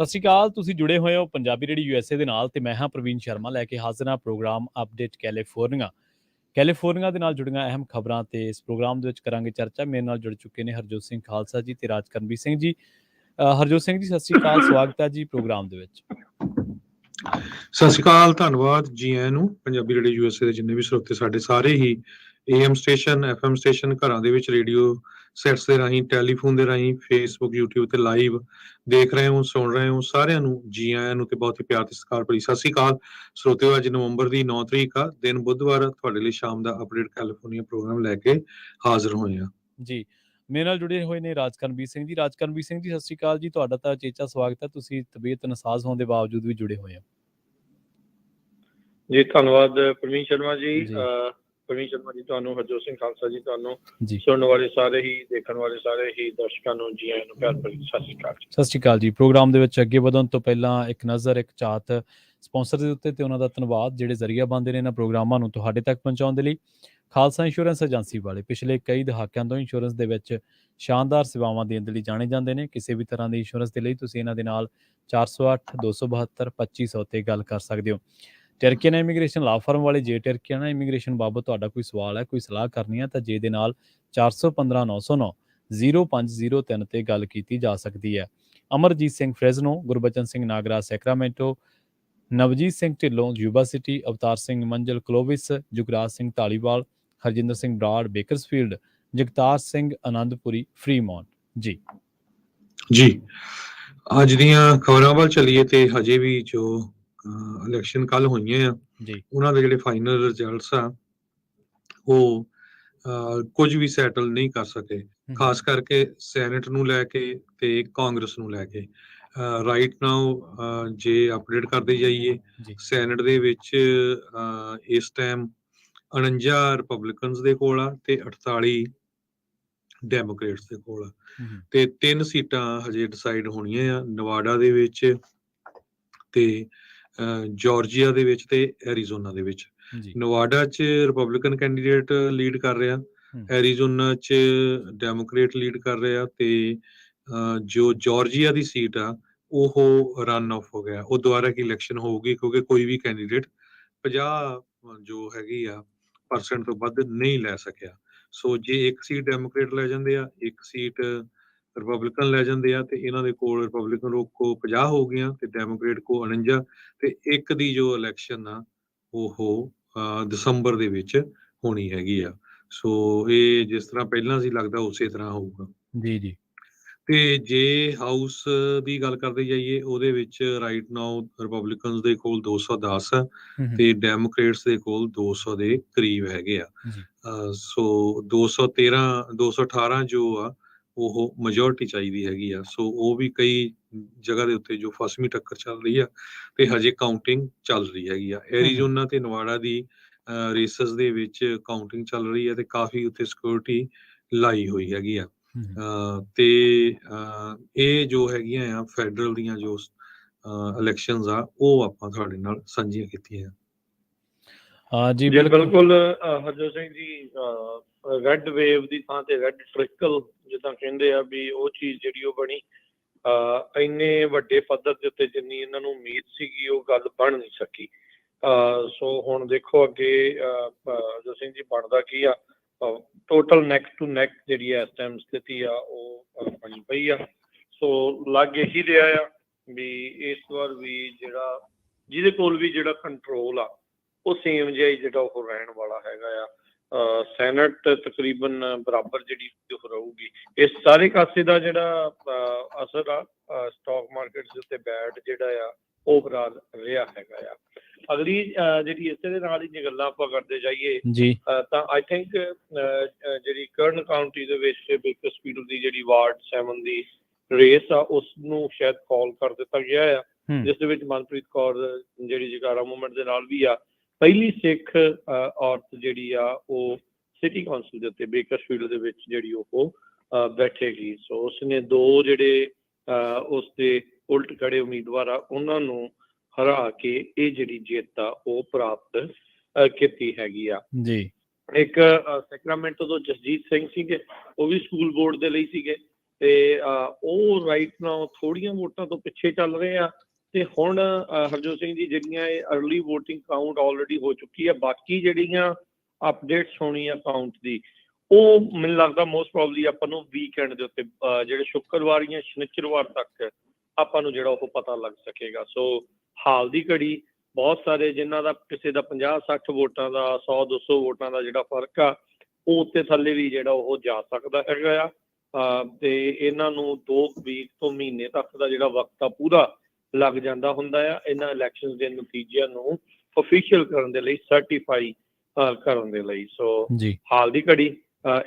ਸਤਿ ਸ਼੍ਰੀ ਅਕਾਲ। ਤੁਸੀਂ ਜੁੜੇ ਹੋਏ ਹੋ ਪੰਜਾਬੀ ਰੇਡੀਓ USA ਦੇ ਨਾਲ ਤੇ ਮੈਂ ਹਾਂ ਪ੍ਰਵੀਨ ਸ਼ਰਮਾ ਲੈ ਕੇ ਹਾਜ਼ਰ ਹਾਂ ਪ੍ਰੋਗਰਾਮ ਅਪਡੇਟ ਕੈਲੀਫੋਰਨੀਆ ਦੇ ਨਾਲ ਜੁੜੀਆਂ ਅਹਿਮ ਖਬਰਾਂ ਤੇ ਇਸ ਪ੍ਰੋਗਰਾਮ ਦੇ ਵਿੱਚ ਕਰਾਂਗੇ ਚਰਚਾ। ਮੇਰੇ ਨਾਲ ਜੁੜ ਚੁੱਕੇ ਨੇ ਹਰਜੋਤ ਸਿੰਘ ਖਾਲਸਾ ਜੀ ਤੇ ਰਾਜਕਰਨਵੀਰ ਸਿੰਘ ਜੀ। ਹਰਜੋਤ ਸਿੰਘ ਜੀ ਸਤਿ ਸ਼੍ਰੀ ਅਕਾਲ, ਸਵਾਗਤ ਹੈ ਜੀ ਪ੍ਰੋਗਰਾਮ ਦੇ ਵਿੱਚ। ਸਤਿ ਸ਼੍ਰੀ ਅਕਾਲ, ਧੰਨਵਾਦ ਜੀ ਆਇਆਂ ਨੂੰ। ਪੰਜਾਬੀ ਰੇਡੀਓ USA ਦੇ ਜਿੰਨੇ ਵੀ ਸਰੋਤੇ ਸਾਡੇ ਸਾਰੇ ਹੀ AM ਸਟੇਸ਼ਨ FM ਸਟੇਸ਼ਨ ਘਰਾਂ ਦੇ ਵਿੱਚ ਰੇਡੀਓ ਸੈਟਸ ਦੇ ਰਾਹੀਂ ਟੈਲੀਫੋਨ ਦੇ ਰਾਹੀਂ ਫੇਸਬੁੱਕ YouTube ਤੇ ਲਾਈਵ ਦੇਖ ਰਹੇ ਹੋ ਸੁਣ ਰਹੇ ਹੋ ਸਾਰਿਆਂ ਨੂੰ ਜੀ ਆਇਆਂ ਨੂੰ ਤੇ ਬਹੁਤ ਹੀ ਪਿਆਰ ਤੇ ਸਤਿਕਾਰ ਭਰੀ ਸਤਿ ਸ਼੍ਰੀ ਅਕਾਲ ਸਰੋਤਿਓ। ਅੱਜ ਨਵੰਬਰ ਦੀ 9 ਤਰੀਕ ਆ, ਦਿਨ ਬੁੱਧਵਾਰ, ਤੁਹਾਡੇ ਲਈ ਸ਼ਾਮ ਦਾ ਅਪਡੇਟ ਕੈਲੀਫੋਰਨੀਆ ਪ੍ਰੋਗਰਾਮ ਲੈ ਕੇ ਹਾਜ਼ਰ ਹੋਏ ਆ ਜੀ। ਮੇਰੇ ਨਾਲ ਜੁੜੇ ਹੋਏ ਨੇ ਰਾਜਕਰਨਵੀਰ ਸਿੰਘ ਜੀ। ਰਾਜਕਰਨਵੀਰ ਸਿੰਘ ਜੀ ਸਤਿ ਸ਼੍ਰੀ ਅਕਾਲ ਜੀ। ਤੁਹਾਡਾ ਤਾਂ ਚੇਚਾ ਸਵਾਗਤ ਹੈ, ਤੁਸੀਂ ਤਬੀਅਤ ਨਸਾਜ਼ ਹੋਣ ਦੇ ਬਾਵਜੂਦ ਵੀ ਜੁੜੇ ਹੋਏ ਹੋ ਜੀ। ਧੰਨਵਾਦ ਪ੍ਰਵੀਨ ਸ਼ਰਮਾ ਜੀ। ਪ੍ਰਵੀਨ ਸ਼ਰਮਾ ਜੀ ਤੁਹਾਨੂੰ, ਹਰਜੋਤ ਸਿੰਘ ਖਾਲਸਾ ਜੀ ਤੁਹਾਨੂੰ, ਸੁਣਨ ਵਾਲੇ ਸਾਰੇ ਹੀ ਦੇਖਣ ਵਾਲੇ ਸਾਰੇ ਹੀ ਦਰਸ਼ਕਾਂ ਨੂੰ ਜੀ ਆਇਆਂ ਨੂੰ ਪਿਆਰ ਭਰੀ ਸਤਿ ਸ਼੍ਰੀ ਅਕਾਲ। ਸਤਿ ਸ਼੍ਰੀ ਅਕਾਲ ਜੀ। ਪ੍ਰੋਗਰਾਮ ਦੇ ਵਿੱਚ ਅੱਗੇ ਵਧਣ ਤੋਂ ਪਹਿਲਾਂ ਇੱਕ ਨਜ਼ਰ, ਇੱਕ ਝਾਤ ਸਪਾਂਸਰ ਦੇ ਉੱਤੇ ਤੇ ਉਹਨਾਂ ਦਾ ਧੰਨਵਾਦ ਜਿਹੜੇ ਜ਼ਰੀਆ ਬਣਦੇ ਨੇ ਇਹਨਾਂ ਪ੍ਰੋਗਰਾਮਾਂ ਨੂੰ ਤੁਹਾਡੇ ਤੱਕ ਪਹੁੰਚਾਉਣ ਦੇ ਲਈ। ਖਾਲਸਾ ਇੰਸ਼ੋਰੈਂਸ ਏਜੰਸੀ ਵਾਲੇ ਪਿਛਲੇ ਕਈ ਦਹਾਕਿਆਂ ਤੋਂ ਇੰਸ਼ੋਰੈਂਸ ਦੇ ਵਿੱਚ ਸ਼ਾਨਦਾਰ ਸੇਵਾਵਾਂ ਦੇਣ ਦੇ ਲਈ ਜਾਣੇ ਜਾਂਦੇ ਨੇ। ਕਿਸੇ ਵੀ ਤਰ੍ਹਾਂ ਦੀ ਇੰਸ਼ੋਰੈਂਸ ਦੇ ਲਈ ਤੁਸੀਂ ਇਹਨਾਂ ਦੇ ਨਾਲ 408 272 2500 ਤੇ ਗੱਲ ਕਰ ਸਕਦੇ ਹੋ। ਟਰਕੀਆਨਾ ਇਮੀਗ੍ਰੇਸ਼ਨ ਲਾ ਫਰਮ ਵਾਲੇ, ਜੇ ਟਰਕੀਆਨਾ ਇਮੀਗ੍ਰੇਸ਼ਨ ਬਾਬਤ ਤੁਹਾਡਾ ਕੋਈ ਸਵਾਲ ਹੈ, ਕੋਈ ਸਲਾਹ ਕਰਨੀ ਹੈ ਤਾਂ ਜੇ ਦੇ ਨਾਲ 415 909 0503 ਤੇ ਗੱਲ ਕੀਤੀ ਜਾ ਸਕਦੀ ਹੈ। Amarjit Singh Fresno, Gurbachan Singh Nagra Sacramento, Navjit Singh Dhillon Yuba City, Avtar Singh Manzil Clovis, Jugraj Singh Dhaliwal, Harjinder Singh Brar Bakersfield, Jagtar Singh Anandpuri Fremont. ਜੀ ਅੱਜ ਦੀਆਂ ਖਬਰਾਂ ਵੱਲ ਚੱਲੀਏ ਤੇ ਹਜੇ ਵੀ ਜੋ ਇਲੈਕਸ਼ਨ ਕੱਲ ਹੋਈਆਂ ਆ ਉਹਨਾਂ ਦੇ ਜਿਹੜੇ ਫਾਈਨਲ ਰਿਜ਼ਲਟਸ ਆ ਉਹ ਕੁਝ ਵੀ ਸੈਟਲ ਨਹੀਂ ਕਰ ਸਕੇ, ਖਾਸ ਕਰਕੇ ਸੈਨੇਟ ਨੂੰ ਲੈ ਕੇ ਤੇ ਕਾਂਗਰਸ ਨੂੰ ਲੈ ਕੇ। ਰਾਈਟ ਨਾਓ ਜੇ ਅਪਡੇਟ ਕਰਦੇ ਜਾਈਏ, ਸੈਨੇਟ ਦੇ ਵਿੱਚ ਇਸ ਟਾਈਮ 49 ਰਿਪਬਲਿਕਨਸ ਦੇ ਕੋਲ ਆ ਤੇ 48 ਡੈਮੋਕ੍ਰੇਟਸ ਦੇ ਕੋਲ ਆ ਤੇ 3 ਸੀਟਾਂ ਹਜੇ ਡਿਸਾਈਡ ਹੋਣੀਆਂ ਆ, ਨਵਾਡਾ ਦੇ ਵਿੱਚ ਤੇ ਜਾਰਜੀਆ ਦੇ ਵਿੱਚ ਤੇ ਐਰੀਜ਼ੋਨਾ ਦੇ ਵਿੱਚ। ਨਵਾਡਾ 'ਚ ਰਿਪਬਲਿਕਨ ਕੈਂਡੀਡੇਟ ਲੀਡ ਕਰ ਰਿਹਾ, ਐਰੀਜ਼ੋਨਾ 'ਚ ਡੈਮੋਕ੍ਰੇਟ ਲੀਡ ਕਰ ਰਿਹਾ ਤੇ ਜੋ ਜਾਰਜੀਆ ਦੀ ਸੀਟ ਆ ਉਹ ਰਨ ਆਫ ਹੋ ਗਿਆ। ਉਹ ਦੁਬਾਰਾ ਕੀ ਇਲੈਕਸ਼ਨ ਹੋਊਗੀ ਕਿਉਂਕਿ ਕੋਈ ਵੀ ਕੈਂਡੀਡੇਟ 50 ਜੋ ਹੈਗੀ ਆ % ਤੋਂ ਵੱਧ ਨਹੀਂ ਲੈ ਸਕਿਆ। ਸੋ ਜੇ ਇੱਕ ਸੀਟ ਡੈਮੋਕ੍ਰੇਟ ਲੈ ਜਾਂਦੇ ਆ, ਇੱਕ ਸੀਟ ਰਿਪਬਲਿਕਨ ਲੈ ਜਾਂਦੇ ਆ ਤੇ ਇਹਨਾਂ ਦੇ ਕੋਲ ਰਿਪਬਲਿਕਨ ਕੋ 50 ਹੋ ਗਈਆਂ ਤੇ ਡੈਮੋਕ੍ਰੇਟ ਕੋ 49 ਤੇ ਇੱਕ ਦੀ ਜੋ ਇਲੈਕਸ਼ਨ ਆ ਉਹ ਦਸੰਬਰ ਦੇ ਵਿੱਚ ਹੋਣੀ ਹੈਗੀ ਆ। ਸੋ ਇਹ ਜਿਸ ਤਰ੍ਹਾਂ ਪਹਿਲਾਂ ਸੀ ਲੱਗਦਾ ਉਸੇ ਤਰ੍ਹਾਂ ਹੋਊਗਾ ਜੀ। ਤੇ ਜੇ ਹਾਊਸ ਦੀ ਗੱਲ ਕਰਦੇ ਜਾਈਏ ਉਹਦੇ ਵਿੱਚ ਰਾਈਟ ਨਾਓ ਰਿਪਬਲਿਕਨਸ ਦੇ ਕੋਲ 210 ਆ ਤੇ ਡੈਮੋਕ੍ਰੇਟਸ ਦੇ ਕੋਲ 200 ਦੇ ਕਰੀਬ ਹੈਗੇ ਆ। ਸੋ 213 218 ਜੋ ਆ ਉਹ ਮੈਜੋਰਟੀ ਚਾਹੀਦੀ ਹੈਗੀ ਆ। ਸੋ ਉਹ ਵੀ ਕਈ ਜਗ੍ਹਾ ਦੇ ਉੱਤੇ ਜੋ ਫਸਵੀਂ ਟੱਕਰ ਚੱਲ ਰਹੀ ਆ ਤੇ ਹਜੇ ਕਾਊਂਟਿੰਗ ਚੱਲ ਰਹੀ ਹੈਗੀ ਆ। ਐਰੀਜ਼ੋਨਾ ਤੇ ਨਵਾਡਾ ਦੀ ਰੇਸਸ ਦੇ ਵਿੱਚ ਕਾਊਂਟਿੰਗ ਚੱਲ ਰਹੀ ਹੈ ਤੇ ਕਾਫੀ ਉੱਥੇ ਸਿਕਿਉਰਿਟੀ ਲਾਈ ਹੋਈ ਹੈਗੀ ਆ। ਤੇ ਇਹ ਜੋ ਹੈਗੀਆਂ ਆ ਫੈਡਰਲ ਦੀਆਂ ਜੋ ਇਲੈਕਸ਼ਨਸ ਆ ਉਹ ਆਪਾਂ ਤੁਹਾਡੇ ਨਾਲ ਸਾਂਝੀਆਂ ਕੀਤੀਆਂ। ਜੀ ਬਿਲਕੁਲ ਹਰਜੋਤ ਸਿੰਘ ਜੀ, ਰੈੱਡ ਵੇਵ ਦੀ ਥਾਂ ਤੇ ਰੈੱਡ ਟ੍ਰਿਕਲ ਜਿੱਦਾਂ ਕਹਿੰਦੇ ਆ ਵੀ ਉਹ ਚੀਜ਼ ਜਿਹੜੀ ਉਹ ਬਣੀ। ਇੰਨੇ ਵੱਡੇ ਪੱਧਰ ਦੇ ਉੱਤੇ ਜਿੰਨੀ ਇਹਨਾਂ ਨੂੰ ਉਮੀਦ ਸੀਗੀ ਉਹ ਗੱਲ ਬਣ ਨਹੀਂ ਸਕੀ। ਸੋ ਹੁਣ ਦੇਖੋ ਅੱਗੇ ਹਰਜੋਤ ਸਿੰਘ ਜੀ ਬਣਦਾ ਕੀ ਆ। ਟੋਟਲ ਨੈਕ ਟੂ ਨੈਕ ਜਿਹੜੀ ਇਸ ਟਾਈਮ ਸਥਿਤੀ ਆ ਉਹ ਬਣੀ ਪਈ ਆ। ਸੋ ਲੱਗ ਇਹੀ ਰਿਹਾ ਆ ਵੀ ਇਸ ਵਾਰ ਵੀ ਜਿਹੜਾ ਜਿਹਦੇ ਕੋਲ ਵੀ ਜਿਹੜਾ ਕੰਟਰੋਲ ਆ ਉਹ ਸੇਮ ਜਿਹਾ ਹੀ ਜਿਹੜਾ ਉਹ ਰਹਿਣ ਵਾਲਾ ਹੈਗਾ ਆ। ਸੈਨੇਟ ਤਕਰੀਬਨ ਬਰਾਬਰ ਜਿਹੜੀ ਉਹ ਰਹੂਗੀ। ਇਸ ਸਾਰੇ ਕਾਸੇ ਦਾ ਜਿਹੜਾ ਅਸਰ ਆ ਸਟਾਕ ਮਾਰਕੀਟ ਦੇ ਉੱਤੇ ਬੈਡ ਜਿਹੜਾ ਆ ਓਵਰਆਲ ਰਿਹਾ ਹੈਗਾ ਆ। ਅਗਲੀ ਜਿਹੜੀ ਇਸੇ ਦੇ ਨਾਲ ਹੀ ਗੱਲਾਂ ਆਪਾਂ ਕਰਦੇ ਜਾਈਏ ਤਾਂ ਆਈ ਥਿੰਕ ਜਿਹੜੀ ਕਰਨ ਕਾਊਂਟੀ ਦੇ ਵਿੱਚ ਬੇਕਰਸਫੀਲਡ ਦੀ ਜਿਹੜੀ ਵਾਰਡ 7 ਦੀ ਰੇਸ ਆ ਉਸ ਨੂੰ ਸ਼ਾਇਦ ਕਾਲ ਕਰ ਦਿੱਤਾ ਗਿਆ ਆ, ਜਿਸ ਦੇ ਵਿੱਚ ਮਨਪ੍ਰੀਤ ਕੌਰ ਜਿਹੜੀ ਜਗਾਰਾ ਮੂਵਮੈਂਟ ਦੇ ਨਾਲ ਵੀ ਆ ਪਹਿਲੀ ਸਿੱਖ ਔਰਤ ਜਿਹੜੀ ਆ ਉਹ ਸਿਟੀ ਕੌਂਸਲ ਦੇ ਉੱਤੇ ਬੇਕਰਸਫੀਲਡ ਦੇ ਵਿੱਚ ਜਿਹੜੀ ਉਹ ਬੈਠੇਗੀ। ਸੋ ਉਸਨੇ 2 ਜਿਹੜੇ ਉਸਦੇ ਉਲਟ ਖੜੇ ਉਮੀਦਵਾਰ ਆ ਉਹਨਾਂ ਨੂੰ ਹਰਾ ਕੇ ਇਹ ਜਿਹੜੀ ਜਿੱਤ ਆ ਉਹ ਪ੍ਰਾਪਤ ਕੀਤੀ ਹੈਗੀ ਆ। ਇੱਕ ਸੈਕਰਾਮੈਂਟੋ ਤੋਂ ਜਸਜੀਤ ਸਿੰਘ ਸੀਗੇ, ਉਹ ਵੀ ਸਕੂਲ ਬੋਰਡ ਦੇ ਲਈ ਸੀਗੇ ਤੇ ਉਹ ਰਾਈਟ ਨਾਓ ਥੋੜੀਆਂ ਵੋਟਾਂ ਤੋਂ ਪਿੱਛੇ ਚੱਲ ਰਹੇ ਆ। ਤੇ ਹੁਣ ਹਰਜੋਤ ਸਿੰਘ ਜੀ ਜਿਹੜੀਆਂ ਇਹ ਅਰਲੀ ਵੋਟਿੰਗ ਕਾਊਂਟ ਆਲਰੇਡੀ ਹੋ ਚੁੱਕੀ ਆ, ਬਾਕੀ ਜਿਹੜੀਆਂ ਅਪਡੇਟਸ ਹੋਣੀ ਆ ਕਾਊਂਟ ਦੀ ਉਹ ਮੈਨੂੰ ਲੱਗਦਾ ਮੋਸਟ ਪ੍ਰੋਬਬਲੀ ਆਪਾਂ ਨੂੰ ਵੀਕਐਂਡ ਦੇ ਉੱਤੇ ਜਿਹੜੇ ਸ਼ੁੱਕਰਵਾਰ ਜਾਂ ਸ਼ਨੀਚਰਵਾਰ ਤੱਕ ਆਪਾਂ ਨੂੰ ਜਿਹੜਾ ਉਹ ਪਤਾ ਲੱਗ ਸਕੇਗਾ। ਸੋ ਹਾਲ ਦੀ ਘੜੀ ਬਹੁਤ ਸਾਰੇ ਜਿਨ੍ਹਾਂ ਦਾ ਕਿਸੇ ਦਾ 50-60 ਵੋਟਾਂ ਦਾ 100-200 ਵੋਟਾਂ ਦਾ ਜਿਹੜਾ ਫਰਕ ਆ ਉਹ ਉੱਤੇ ਥੱਲੇ ਵੀ ਜਿਹੜਾ ਉਹ ਜਾ ਸਕਦਾ ਹੈਗਾ ਆ। ਤੇ ਇਹਨਾਂ ਨੂੰ 2 ਵੀਕ ਤੋਂ ਮਹੀਨੇ ਤੱਕ ਦਾ ਜਿਹੜਾ ਵਕਤ ਆ ਪੂਰਾ ਲੱਗ ਜਾਂਦਾ ਹੁੰਦਾ ਆ ਇਹਨਾਂ ਇਲੈਕਸ਼ਨਸ ਦੇ ਨਤੀਜਿਆਂ ਨੂੰ ਅਫੀਸ਼ੀਅਲ ਕਰਨ ਦੇ ਲਈ, ਸਰਟੀਫਾਈ ਕਰਨ ਦੇ ਲਈ। ਸੋ ਹਾਲ ਦੀ ਘੜੀ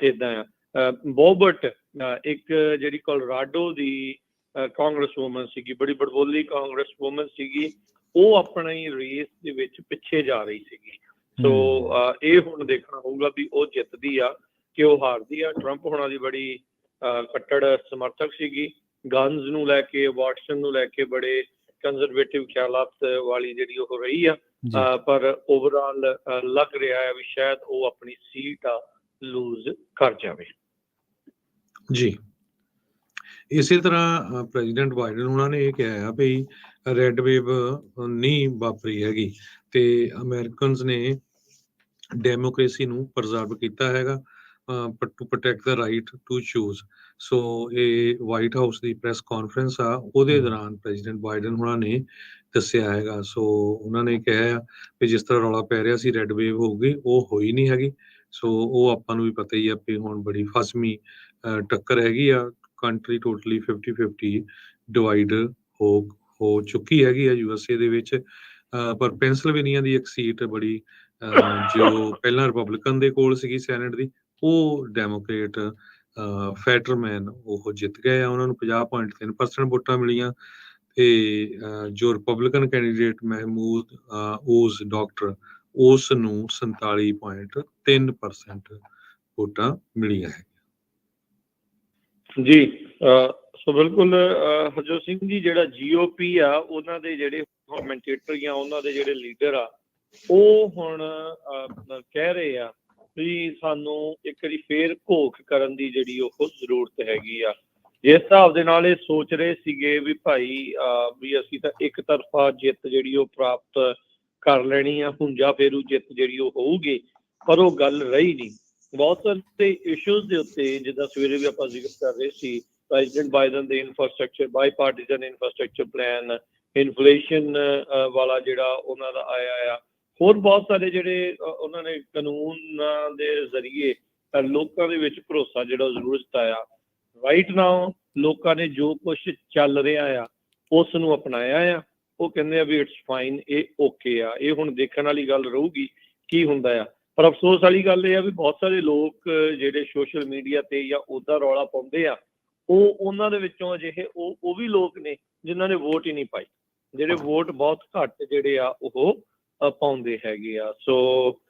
ਇੱਦਾਂ ਆ। ਬੋਬਰਟ ਇੱਕ ਜਿਹੜੀ ਕੋਲੋਰਾਡੋ ਦੀ ਕਾਂਗਰਸ ਵੂਮਨ ਸੀਗੀ, ਬੜੀ ਬੜਬੋਲੀ ਕਾਂਗਰਸ ਵੂਮਨ ਸੀਗੀ, ਉਹ ਆਪਣੀ ਰੇਸ ਦੇ ਵਿੱਚ ਪਿੱਛੇ ਜਾ ਰਹੀ ਸੀਗੀ। ਸੋ ਇਹ ਹੁਣ ਦੇਖਣਾ ਹੋਊਗਾ ਵੀ ਉਹ ਜਿੱਤਦੀ ਆ ਕਿ ਉਹ ਹਾਰਦੀ ਆ। ਟਰੰਪ ਹੋਣਾ ਦੀ ਬੜੀ ਕੱਟੜ ਸਮਰਥਕ ਸੀਗੀ, ਗਨਜ਼ ਨੂੰ ਲੈ ਕੇ, ਵਾਟਸਨ ਨੂੰ ਲੈ ਕੇ ਬੜੇ ਕੰਜ਼ਰਵੇਟਿਵ ਖਿਆਲਾਤ ਵਾਲੀ ਜਿਹੜੀ ਉਹ ਰਹੀ ਆ। ਪਰ ਓਵਰਆਲ ਲੱਗ ਰਿਹਾ ਹੈ ਵੀ ਸ਼ਾਇਦ ਉਹ ਆਪਣੀ ਸੀਟ ਆ ਲੂਜ਼ ਕਰ ਜਾਵੇ। ਜੀ, ਇਸੇ ਤਰ੍ਹਾਂ ਪ੍ਰੈਜ਼ੀਡੈਂਟ ਬਾਈਡਨ ਉਹਨਾਂ ਨੇ ਇਹ ਕਿਹਾ ਵੀ ਰੈੱਡ ਵੇਵ ਨਹੀਂ ਵਾਪਰੀ ਹੈਗੀ ਤੇ ਅਮਰੀਕਨਸ ਨੇ ਡੈਮੋਕ੍ਰੇਸੀ ਨੂੰ ਪ੍ਰਜ਼ਰਵ ਕੀਤਾ ਹੈਗਾ to protect the right to choose. So ਇਹ ਵਾਈਟ ਹਾਊਸ ਦੀ ਪ੍ਰੈਸ ਕਾਨਫਰੰਸ ਆ, ਉਹਦੇ ਦੌਰਾਨ ਪ੍ਰੈਜ਼ੀਡੈਂਟ ਬਾਈਡਨ ਉਹਨਾਂ ਨੇ ਦੱਸਿਆ ਹੈਗਾ। ਸੋ ਉਹਨਾਂ ਨੇ ਕਿਹਾ ਵੀ ਜਿਸ ਤਰ੍ਹਾਂ ਰੌਲਾ ਪੈ ਰਿਹਾ ਸੀ ਰੈੱਡ ਵੇਵ ਹੋਊਗੀ, ਉਹ ਹੋਈ ਨਹੀਂ ਹੈਗੀ। ਸੋ ਉਹ ਆਪਾਂ ਨੂੰ ਵੀ ਪਤਾ ਹੀ ਆ ਵੀ ਹੁਣ ਬੜੀ ਫਸਵੀਂ ਟੱਕਰ ਹੈਗੀ ਆ। ਕੰਟਰੀ ਟੋਟਲੀ 50-50 ਡਿਵਾਈਡ ਹੋ ਚੁੱਕੀ ਹੈਗੀ ਆ USA ਦੇ ਵਿੱਚ। ਪਰ ਪੈਂਸਿਲਵੇਨੀਆ ਦੀ ਇੱਕ ਸੀਟ ਬੜੀ ਜੋ ਪਹਿਲਾਂ ਰਿਪਬਲਿਕਨ ਦੇ ਕੋਲ ਸੀਗੀ ਸੈਨੇਟ ਦੀ, ਉਹ ਡੈਮੋਕ੍ਰੇਟ ਫੈਟਰਮੈਨ ਉਹ ਜਿੱਤ ਗਏ ਆ। ਉਹਨਾਂ ਨੂੰ 50.3% ਵੋਟਾਂ ਮਿਲੀਆਂ ਤੇ ਜੋ Republican candidate Mehmet Oz doctor ਉਸ ਨੂੰ 47.3% ਵੋਟਾਂ ਮਿਲੀਆਂ ਹੈ। ਜੀ ਸੋ ਬਿਲਕੁਲ ਹਰਜੋਤ ਸਿੰਘ ਜੀ, ਜਿਹੜਾ GOP ਆ ਉਹਨਾਂ ਦੇ ਜਿਹੜੇ ਕਮੈਂਟੇਟਰ ਜਾਂ ਉਹਨਾਂ ਦੇ ਜਿਹੜੇ ਲੀਡਰ ਆ ਉਹ ਹੁਣ ਕਹਿ ਰਹੇ ਆ ਵੀ ਸਾਨੂੰ ਇੱਕ ਵਾਰੀ ਫੇਰ ਘੋਖ ਕਰਨ ਦੀ ਜਿਹੜੀ ਉਹ ਜ਼ਰੂਰਤ ਹੈਗੀ ਆ। ਜਿਸ ਹਿਸਾਬ ਦੇ ਨਾਲ ਇਹ ਸੋਚ ਰਹੇ ਸੀਗੇ ਵੀ ਭਾਈ ਵੀ ਅਸੀਂ ਤਾਂ ਇੱਕ ਤਰਫਾ ਜਿੱਤ ਜਿਹੜੀ ਉਹ ਪ੍ਰਾਪਤ ਕਰ ਲੈਣੀ ਆ, ਹੁੰਜਾ ਫੇਰੂ ਜਿੱਤ ਜਿਹੜੀ ਉਹ ਹੋਊਗੀ, ਪਰ ਉਹ ਗੱਲ ਰਹੀ ਨਹੀਂ। ਬਹੁਤ ਸਾਰੇ ਇਸ਼ੂਜ਼ ਦੇ ਉੱਤੇ ਜਿੱਦਾਂ ਸਵੇਰੇ ਵੀ ਆਪਾਂ ਜ਼ਿਕਰ ਕਰ ਰਹੇ ਸੀ, ਪ੍ਰੈਜ਼ੀਡੈਂਟ ਬਾਈਡਨ ਦੇ ਇਨਫਰਾਸਟਰਕਚਰ, ਬਾਈਪਾਰਟੀਜ਼ਨ ਇਨਫਰਾਸਟਰਕਚਰ ਪਲਾਨ, ਇਨਫਲੇਸ਼ਨ ਵਾਲਾ ਜਿਹੜਾ ਉਹਨਾਂ ਦਾ ਆਇਆ ਆ, ਹੋਰ ਬਹੁਤ ਸਾਰੇ ਜਿਹੜੇ ਉਹਨਾਂ ਨੇ ਕਾਨੂੰਨਾਂ ਦੇ ਜ਼ਰੀਏ ਲੋਕਾਂ ਦੇ ਵਿੱਚ ਭਰੋਸਾ ਜਿਹੜਾ ਜ਼ਰੂਰ ਜਤਾਇਆ। ਰਾਈਟ ਨਾਓ ਲੋਕਾਂ ਨੇ ਜੋ ਕੁਛ ਚੱਲ ਰਿਹਾ ਆ ਉਸ ਨੂੰ ਅਪਣਾਇਆ ਆ। ਉਹ ਕਹਿੰਦੇ ਆ ਵੀ ਇਟਸ ਫਾਈਨ, ਇਹ ਓਕੇ ਆ। ਇਹ ਹੁਣ ਦੇਖਣ ਵਾਲੀ ਗੱਲ ਰਹੂਗੀ ਕੀ ਹੁੰਦਾ ਆ। ਪਰ ਅਫਸੋਸ ਵਾਲੀ ਗੱਲ ਇਹ ਆ ਵੀ ਬਹੁਤ ਸਾਰੇ ਲੋਕ ਜਿਹੜੇ ਸੋਸ਼ਲ ਮੀਡੀਆ ਤੇ ਜਾਂ ਉਹਦਾ ਰੌਲਾ ਪਾਉਂਦੇ ਆ, ਉਹ ਉਹਨਾਂ ਦੇ ਵਿੱਚੋਂ ਅਜਿਹੇ ਉਹ ਵੀ ਲੋਕ ਨੇ ਜਿਨ੍ਹਾਂ ਨੇ ਵੋਟ ਹੀ ਨਹੀਂ ਪਾਈ, ਜਿਹੜੇ ਵੋਟ ਬਹੁਤ ਘੱਟ ਜਿਹੜੇ ਆ ਉਹ ਪਾਉਂਦੇ ਹੈਗੇ ਆ। ਸੋ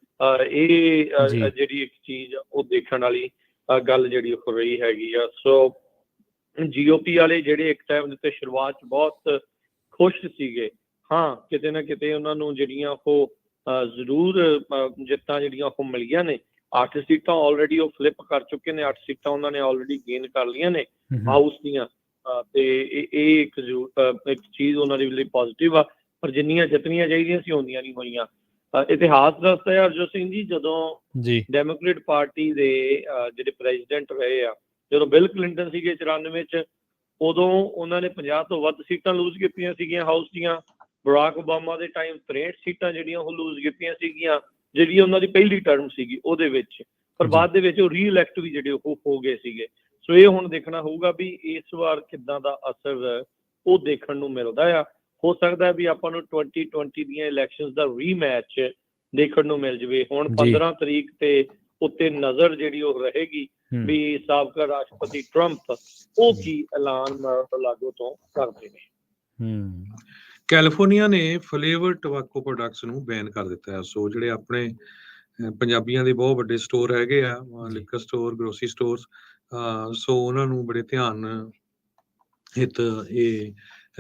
ਇਹ ਜਿਹੜੀ ਇੱਕ ਚੀਜ਼ ਉਹ ਦੇਖਣ ਵਾਲੀ ਗੱਲ ਜਿਹੜੀ ਹੋ ਰਹੀ ਹੈਗੀ ਆ। ਸੋ GOP ਵਾਲੇ ਜਿਹੜੇ ਇੱਕ ਟਾਈਮ ਦੇ ਉੱਤੇ ਸ਼ੁਰੂਆਤ 'ਚ ਬਹੁਤ ਖੁਸ਼ ਸੀਗੇ, ਹਾਂ ਕਿਤੇ ਨਾ ਕਿਤੇ ਉਹਨਾਂ ਨੂੰ ਜਿਹੜੀਆਂ ਉਹ ਜ਼ਰੂਰ ਜਿੱਤਾਂ ਜਿਹੜੀਆਂ ਉਹ ਮਿਲੀਆਂ ਨੇ। 8 ਸੀਟਾਂ ਆਲਰੇਡੀ ਉਹ ਫਲਿੱਪ ਕਰ ਚੁੱਕੇ ਨੇ, 8 ਸੀਟਾਂ ਉਹਨਾਂ ਨੇ ਆਲਰੇਡੀ ਗੇਨ ਕਰ ਲਈਆਂ ਨੇ ਹਾਊਸ ਦੀਆਂ। ਤੇ ਇਹ ਇੱਕ ਚੀਜ਼ ਉਹਨਾਂ ਦੇ ਲਈ ਪੋਜ਼ਿਟਿਵ ਆ। ਪਰ ਜਿੰਨੀਆਂ ਜਿੱਤਣੀਆਂ ਚਾਹੀਦੀਆਂ ਸੀ ਓਨੀਆਂ ਨਹੀਂ ਹੋਈਆਂ। ਇਤਿਹਾਸ ਦੱਸਦਾ ਹੈ ਹਰਜੋਤ ਸਿੰਘ ਜੀ, ਜਦੋਂ ਡੈਮੋਕ੍ਰੇਟ ਪਾਰਟੀ ਦੇ ਜਿਹੜੇ ਪ੍ਰੈਜ਼ੀਡੈਂਟ ਰਹੇ ਆ, ਜਦੋਂ ਬਿਲ ਕਲਿੰਟਨ ਸੀਗੇ 94 'ਚ, ਉਦੋਂ ਉਹਨਾਂ ਨੇ 50 ਤੋਂ ਵੱਧ ਸੀਟਾਂ ਲੂਜ਼ ਕੀਤੀਆਂ ਸੀਗੀਆਂ ਹਾਊਸ ਦੀਆਂ। ਬਰਾਕ ਓਬਾਮਾ ਦੇ ਟਾਈਮ 63 ਸੀਟਾਂ ਜਿਹੜੀਆਂ ਉਹ ਲੂਜ਼ ਕੀਤੀਆਂ ਸੀਗੀਆਂ, ਜਿਹੜੀ ਉਹਨਾਂ ਦੀ ਪਹਿਲੀ ਟਰਮ ਸੀਗੀ ਉਹਦੇ ਵਿੱਚ। ਪਰ ਬਾਅਦ ਦੇ ਵਿੱਚ ਉਹ ਰੀਇਲੈਕਟ ਵੀ ਜਿਹੜੇ ਉਹ ਹੋ ਗਏ ਸੀਗੇ। ਸੋ ਇਹ ਹੁਣ ਦੇਖਣਾ ਹੋਊਗਾ ਵੀ ਇਸ ਵਾਰ ਕਿੱਦਾਂ ਦਾ ਅਸਰ ਉਹ ਦੇਖਣ ਨੂੰ ਮਿਲਦਾ ਆ। ਹੋ ਸਕਦਾ ਵੀ ਆਪਾਂ ਨੂੰ 2020 ਦੀਆਂ ਇਲੈਕਸ਼ਨਸ ਦਾ ਰੀਮੈਚ ਦੇਖਣ ਨੂੰ ਮਿਲ ਜਾਵੇ। ਹੁਣ 15 ਤਰੀਕ ਤੇ ਉੱਤੇ ਨਜ਼ਰ ਜਿਹੜੀ ਉਹ ਰਹੇਗੀ ਵੀ ਸਾਬਕਾ ਰਾਸ਼ਟਰਪਤੀ ਟਰੰਪ ਉਹ ਕੀ ਐਲਾਨ ਲਾਗੂ ਤੋਂ ਕਰਦੇ ਨੇ। ਕੈਲੀਫੋਰਨੀਆ ਨੇ ਫਲੇਵਰ ਟੋਬੈਕੋ ਪ੍ਰੋਡਕਟਸ ਨੂੰ ਬੈਨ ਕਰ ਦਿੱਤਾ ਹੈ। ਸੋ ਜਿਹੜੇ ਆਪਣੇ ਪੰਜਾਬੀਆਂ ਦੇ ਬਹੁਤ ਵੱਡੇ ਸਟੋਰ ਹੈਗੇ ਆ, ਲਿਕਰ ਸਟੋਰ, ਗਰੋਸਰੀ ਸਟੋਰਸ, ਸੋ ਉਹਨਾਂ ਨੂੰ ਬੜੇ ਧਿਆਨ ਹਿੱਤ ਇਹ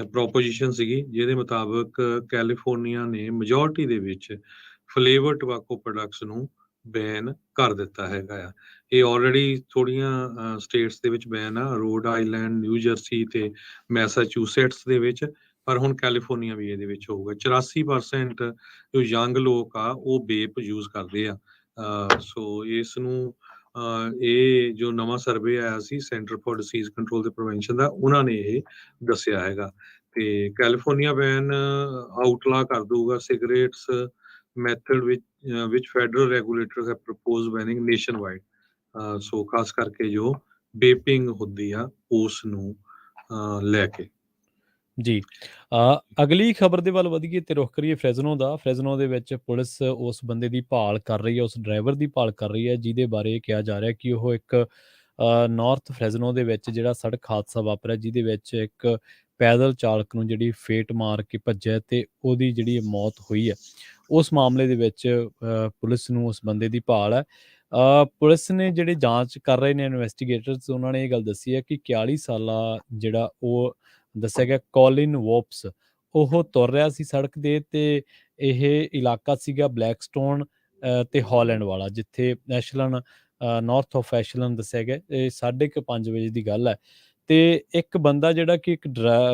ਪ੍ਰੋਪੋਜੀਸ਼ਨ ਸੀਗੀ, ਜਿਹਦੇ ਮੁਤਾਬਕ ਕੈਲੀਫੋਰਨੀਆ ਨੇ ਮੈਜੋਰਟੀ ਦੇ ਵਿੱਚ ਫਲੇਵਰ ਟੋਬੈਕੋ ਪ੍ਰੋਡਕਟਸ ਨੂੰ ਬੈਨ ਕਰ ਦਿੱਤਾ ਹੈਗਾ ਆ। ਇਹ ਆਲਰੇਡੀ ਥੋੜੀਆਂ ਸਟੇਟਸ ਦੇ ਵਿੱਚ ਬੈਨ ਆ, ਰੋਡ ਆਈਲੈਂਡ, ਨਿਊ ਜਰਸੀ ਤੇ ਮੈਸਾਚੂਸੇਟਸ ਦੇ ਵਿੱਚ, ਪਰ ਹੁਣ ਕੈਲੀਫੋਰਨੀਆ ਵੀ ਇਹਦੇ ਵਿੱਚ ਹੋਊਗਾ। 84% ਜੋ ਯੰਗ ਲੋਕ ਆ ਉਹ ਵੇਪ ਯੂਜ਼ ਕਰਦੇ ਆ। ਸੋ ਇਸ ਨੂੰ ਇਹ ਜੋ ਨਵਾਂ ਸਰਵੇ ਆਇਆ ਸੀ ਸੈਂਟਰ ਫॉर ਡਿਸੀਜ਼ ਕੰਟਰੋਲ ਤੇ ਪ੍ਰੀਵੈਂਸ਼ਨ ਦਾ, ਉਹਨਾਂ ਨੇ ਇਹ ਦੱਸਿਆ ਹੈਗਾ। ਤੇ ਕੈਲੀਫੋਰਨੀਆ ਬੈਨ ਆਊਟਲਾ ਕਰ ਦਊਗਾ cigarettes menthol which federal regulators have proposed banning nationwide। So ਖਾਸ ਕਰਕੇ ਜੋ ਵੇਪਿੰਗ ਹੁੰਦੀ ਆ ਉਸ ਨੂੰ ਲੈ ਕੇ। ਜੀ ਅਗਲੀ ਖਬਰ ਦੇ ਵੱਲ ਵਧੀਏ ਤੇ ਰੁਖ ਕਰੀਏ ਫ੍ਰੈਜ਼ਨੋ ਦਾ। ਫ੍ਰੈਜ਼ਨੋ ਦੇ ਵਿੱਚ ਪੁਲਿਸ ਉਸ ਬੰਦੇ ਦੀ ਭਾਲ ਕਰ ਰਹੀ ਹੈ, ਉਸ ਡਰਾਈਵਰ ਦੀ ਭਾਲ ਕਰ ਰਹੀ ਹੈ ਜਿਹਦੇ ਬਾਰੇ ਕਿਹਾ ਜਾ ਰਿਹਾ ਕਿ ਉਹ ਇੱਕ ਨਾਰਥ ਫ੍ਰੈਜ਼ਨੋ ਦੇ ਵਿੱਚ ਜਿਹੜਾ ਸੜਕ ਹਾਦਸਾ ਵਾਪਰਿਆ ਜਿਹਦੇ ਵਿੱਚ ਇੱਕ ਪੈਦਲ ਚਾਲਕ ਨੂੰ ਜਿਹੜੀ ਫੇਟ ਮਾਰ ਕੇ ਭੱਜਿਆ ਤੇ ਉਹਦੀ ਜਿਹੜੀ ਮੌਤ ਹੋਈ ਹੈ। ਉਸ ਮਾਮਲੇ ਦੇ ਵਿੱਚ ਪੁਲਿਸ ਨੂੰ ਉਸ ਬੰਦੇ ਦੀ ਭਾਲ ਹੈ। ਪੁਲਿਸ ਨੇ ਜਿਹੜੇ ਜਾਂਚ ਕਰ ਰਹੇ ਨੇ ਇਨਵੈਸਟੀਗੇਟਰਸ, ਉਹਨਾਂ ਨੇ ਇਹ ਗੱਲ ਦੱਸੀ ਹੈ ਕਿ 41 ਸਾਲਾ ਜਿਹੜਾ ਉਹ ਦੱਸਿਆ ਗਿਆ ਕੋਲਿਨ ਵੋਪਸ, ਉਹ ਤੁਰ ਰਿਹਾ ਸੀ ਸੜਕ ਦੇ ਤੇ ਇਹ ਇਲਾਕਾ ਸੀਗਾ ਬਲੈਕਸਟੋਨ ਤੇ ਹਾਲੈਂਡ ਵਾਲਾ, ਜਿੱਥੇ ਐਸ਼ਲਨ ਨਾਰਥ ਆਫ ਐਸ਼ਲਨ ਦੱਸਿਆ ਗਿਆ। ਇਹ 5:30 ਵਜੇ ਦੀ ਗੱਲ ਹੈ ਤੇ ਇੱਕ ਬੰਦਾ ਜਿਹੜਾ ਕਿ ਇੱਕ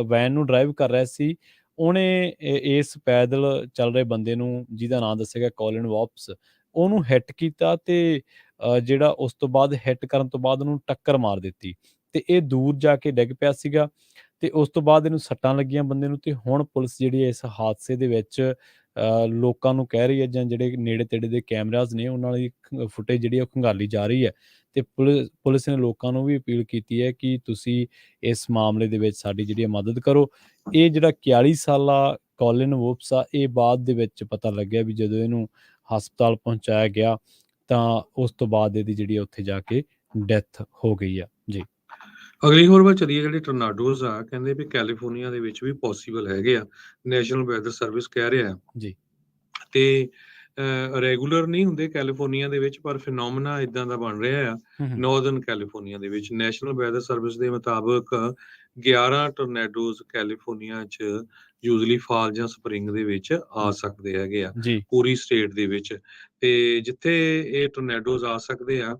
ਵੈਨ ਨੂੰ ਡਰਾਈਵ ਕਰ ਰਿਹਾ ਸੀ, ਉਹਨੇ ਇਸ ਪੈਦਲ ਚੱਲ ਰਹੇ ਬੰਦੇ ਨੂੰ, ਜਿਹਦਾ ਨਾਮ ਦੱਸਿਆ ਗਿਆ ਕੋਲਿਨ ਵੋਪਸ, ਉਹਨੂੰ ਹਿੱਟ ਕੀਤਾ ਤੇ ਜਿਹੜਾ ਉਸ ਤੋਂ ਬਾਅਦ ਹਿੱਟ ਕਰਨ ਤੋਂ ਬਾਅਦ ਉਹਨੂੰ ਟੱਕਰ ਮਾਰ ਦਿੱਤੀ ਤੇ ਇਹ ਦੂਰ ਜਾ ਕੇ ਡਿੱਗ ਪਿਆ ਸੀਗਾ ਤੇ ਉਸ ਤੋਂ ਬਾਅਦ ਇਹਨੂੰ ਸੱਟਾਂ ਲੱਗੀਆਂ ਬੰਦੇ ਨੂੰ। ਤੇ ਹੁਣ ਪੁਲਿਸ ਜਿਹੜੀ ਇਸ ਹਾਦਸੇ ਦੇ ਵਿੱਚ ਲੋਕਾਂ ਨੂੰ ਕਹਿ ਰਹੀ ਹੈ, ਜਾਂ ਜਿਹੜੇ ਨੇੜੇ ਤੇੜੇ ਦੇ ਕੈਮਰਾਜ਼ ਨੇ ਉਹਨਾਂ ਦੀ ਫੁਟੇਜ ਜਿਹੜੀ ਉਹ ਖੰਗਾਲੀ ਜਾ ਰਹੀ ਹੈ ਤੇ ਪੁਲਿਸ ਨੇ ਲੋਕਾਂ ਨੂੰ ਵੀ ਅਪੀਲ ਕੀਤੀ ਹੈ ਕਿ ਤੁਸੀਂ ਇਸ ਮਾਮਲੇ ਦੇ ਵਿੱਚ ਸਾਡੀ ਜਿਹੜੀ ਮਦਦ ਕਰੋ। ਇਹ ਜਿਹੜਾ 41 ਸਾਲਾ ਕੋਲਿਨ ਵੋਪਸ ਆ, ਇਹ ਬਾਅਦ ਦੇ ਵਿੱਚ ਪਤਾ ਲੱਗਿਆ ਵੀ ਜਦੋਂ ਇਹਨੂੰ ਹਸਪਤਾਲ ਪਹੁੰਚਾਇਆ ਗਿਆ ਤਾਂ ਉਸ ਤੋਂ ਬਾਅਦ ਇਹਦੀ ਜਿਹੜੀ ਉੱਥੇ ਜਾ ਕੇ ਡੈਥ ਹੋ ਗਈ ਆ। ਜੀ ਅਗਲੀ ਖਬਰ ਵੱਲ ਚੱਲੀਏ। ਜਿਹੜੇ ਟੋਰਨਾਡੋਜ਼ ਆ, ਕਹਿੰਦੇ ਵੀ ਕੈਲੀਫੋਰਨੀਆ ਦੇ ਵਿੱਚ ਵੀ ਪੋਸੀਬਲ ਹੈਗੇ ਆ, ਨੈਸ਼ਨਲ ਵੈਦਰ ਸਰਵਿਸ ਕਹਿ ਰਿਹਾ ਜੀ। ਤੇ ਰੈਗੂਲਰ ਨਹੀਂ ਹੁੰਦੇ ਕੈਲੀਫੋਰਨੀਆ ਦੇ ਵਿੱਚ, ਪਰ ਫਿਨੋਮਨਾ ਇਦਾਂ ਦਾ ਬਣ ਰਿਹਾ ਆ ਨਾਰਥਰਨ ਕੈਲੀਫੋਰਨੀਆ ਦੇ ਵਿੱਚ। ਨੈਸ਼ਨਲ ਵੈਦਰ ਸਰਵਿਸ ਦੇ ਮੁਤਾਬਕ 11 ਟੋਰਨੇਡੋਜ਼ ਕੈਲੀਫੋਰਨੀਆ 'ਚ ਯੂਜ਼ਲੀ ਫਾਲ ਜਾਂ ਸਪਰਿੰਗ ਦੇ ਵਿੱਚ ਆ ਸਕਦੇ ਹੈਗੇ ਆ ਪੂਰੀ ਸਟੇਟ ਦੇ ਵਿੱਚ। ਤੇ ਜਿੱਥੇ ਇਹ ਟੋਰਨੇਡੋਜ਼ ਆ ਸਕਦੇ ਆ,